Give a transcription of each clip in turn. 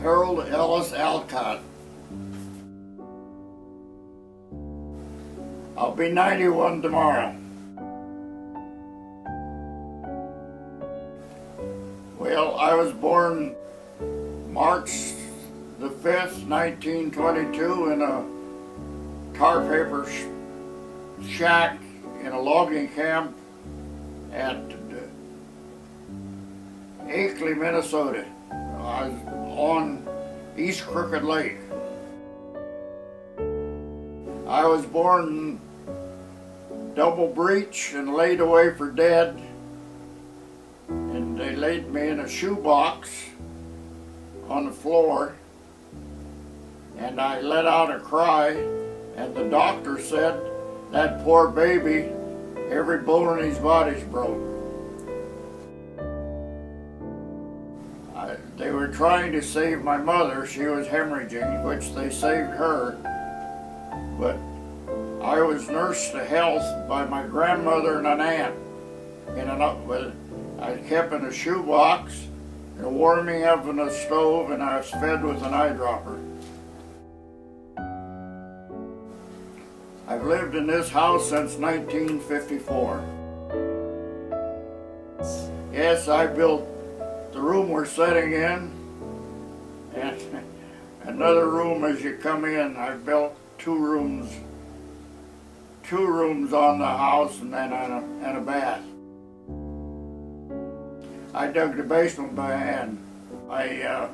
Harold Alcott. I'll be 91 tomorrow. Well, I was born March the 5th, 1922 in a tar paper shack in a logging camp at Akeley, Minnesota. I was on East Crooked Lake. I was born double breech and laid away for dead, and they laid me in a shoebox on the floor, and I let out a cry, and the doctor said, "That poor baby, every bone in his body's broke." They were trying to save my mother. She was hemorrhaging, which they saved her, but I was nursed to health by my grandmother and an aunt. I kept in a shoebox, a warming up in a stove, and I was fed with an eyedropper. I've lived in this house since 1954. Yes, I built the room we're sitting in, and another room as you come in. I built two rooms on the house, and then and a bath. I dug the basement by hand. I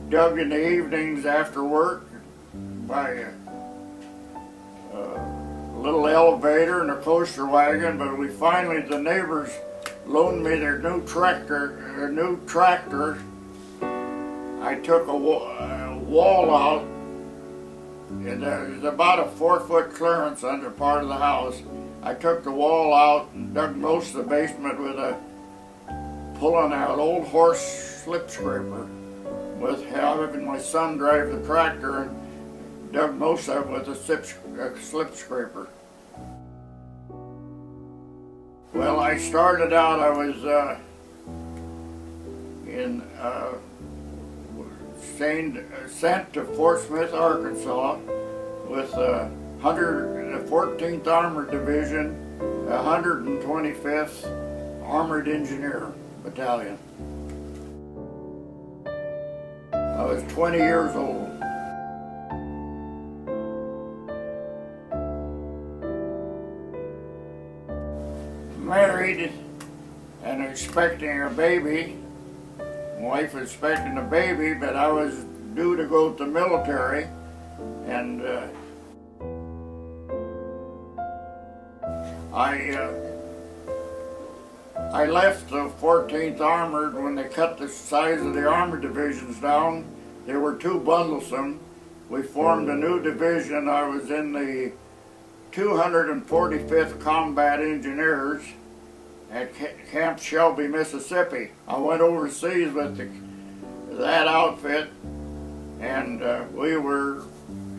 dug in the evenings after work by a little elevator and a coaster wagon, but the neighbors loaned me their new tractor. I took a wall out, and there's about a 4-foot clearance under part of the house. I took the wall out and dug most of the basement with pulling out an old horse slip scraper, with having my son drive the tractor, and dug most of it with a slip scraper. Well, I started out, I was sent to Fort Smith, Arkansas with the 14th Armored Division, 125th Armored Engineer Battalion. I was 20 years old. Married and expecting a baby. My wife was expecting a baby, but I was due to go to the military, and I left the 14th Armored when they cut the size of the armored divisions down. They were too bundlesome. We formed a new division. I was in the 245th Combat Engineers at Camp Shelby, Mississippi. I went overseas with that outfit, and we were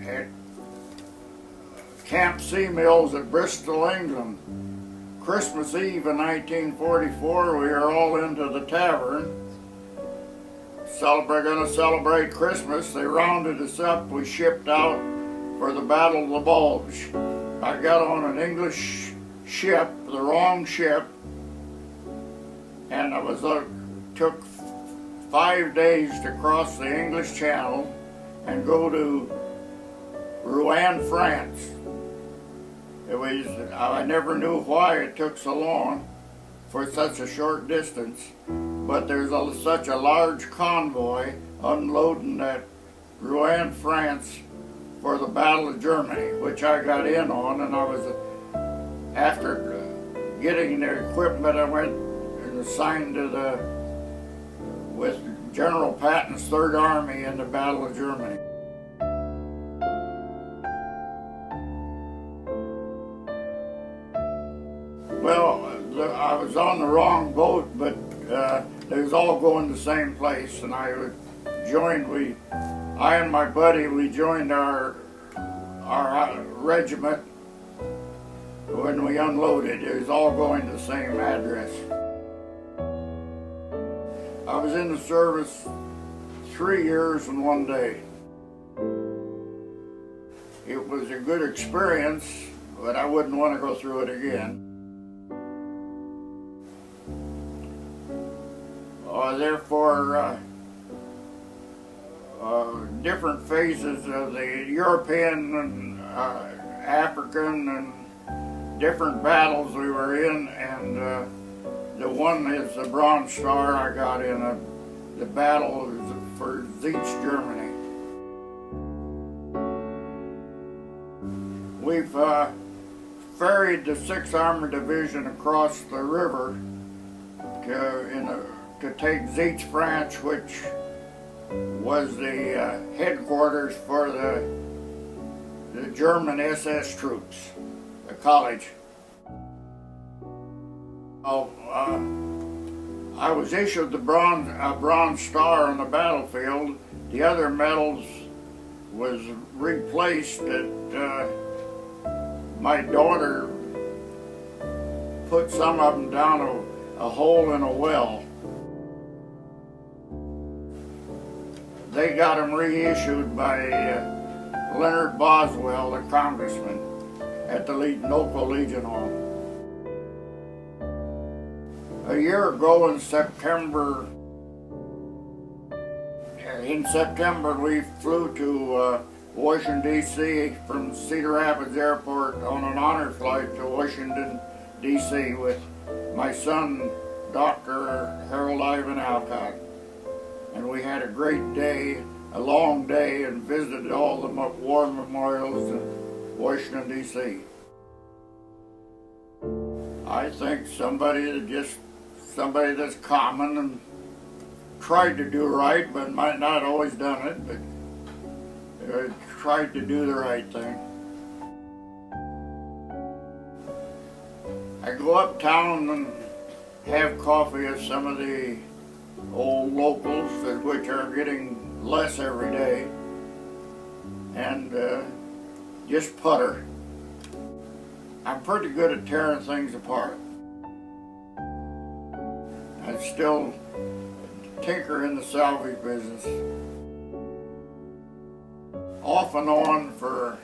at Camp Sea Mills at Bristol, England. Christmas Eve in 1944, we were all into the tavern. Going to celebrate Christmas. They rounded us up. We shipped out for the Battle of the Bulge. I got on an English ship, the wrong ship, and took 5 days to cross the English Channel and go to Rouen, France. I never knew why it took so long for such a short distance, but there's such a large convoy unloading at Rouen, France for the Battle of Germany, which I got in on, and after getting their equipment, I went and assigned with General Patton's Third Army in the Battle of Germany. Well, I was on the wrong boat, but they was all going the same place, and I and my buddy, we joined our regiment when we unloaded. It was all going to the same address. I was in the service 3 years and 1 day. It was a good experience, but I wouldn't want to go through it again. Therefore, different phases of the European and African and different battles we were in, and the one is the Bronze Star I got in the battle for Zeitz, Germany. We've ferried the 6th Armored Division across the river to take Zeitz, France, which was the headquarters for the German SS troops, the college. I was issued a Bronze Star on the battlefield. The other medals was replaced that my daughter put some of them down a hole in a well. They got them reissued by Leonard Boswell, the congressman, at the local Legion Hall. A year ago in September, we flew to Washington, D.C. from Cedar Rapids Airport on an honor flight to Washington, D.C. with my son, Dr. Harold Alcott. And we had a great day, a long day, and visited all the war memorials in Washington, D.C. I think somebody that's common and tried to do right, but might not always done it, but tried to do the right thing. I go uptown and have coffee at some of the old locals, which are getting less every day, and just putter. I'm pretty good at tearing things apart. I still tinker in the salvage business, off and on for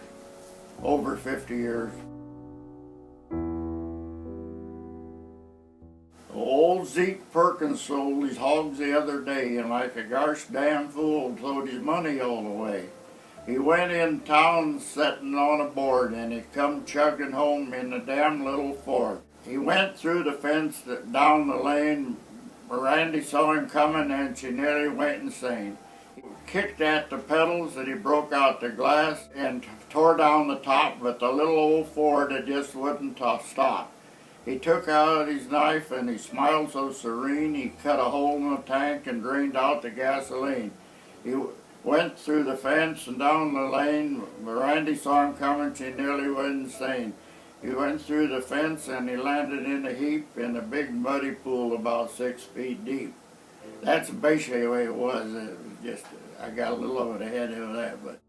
over 50 years. Old Zeke Perkins sold his hogs the other day, and like a gosh damn fool throwed his money all away. He went in town sitting on a board, and he come chugging home in the damn little Ford. He went through the fence down the lane. Randy saw him coming, and she nearly went insane. He kicked at the pedals, and he broke out the glass and tore down the top, but the little old Ford, it just wouldn't stop. He took out his knife, and he smiled so serene. He cut a hole in the tank and drained out the gasoline. He went through the fence and down the lane. Randy saw him coming. She nearly went insane. He went through the fence, and he landed in a heap in a big muddy pool about 6 feet deep. That's basically the way it was. I got a little over the head of that, but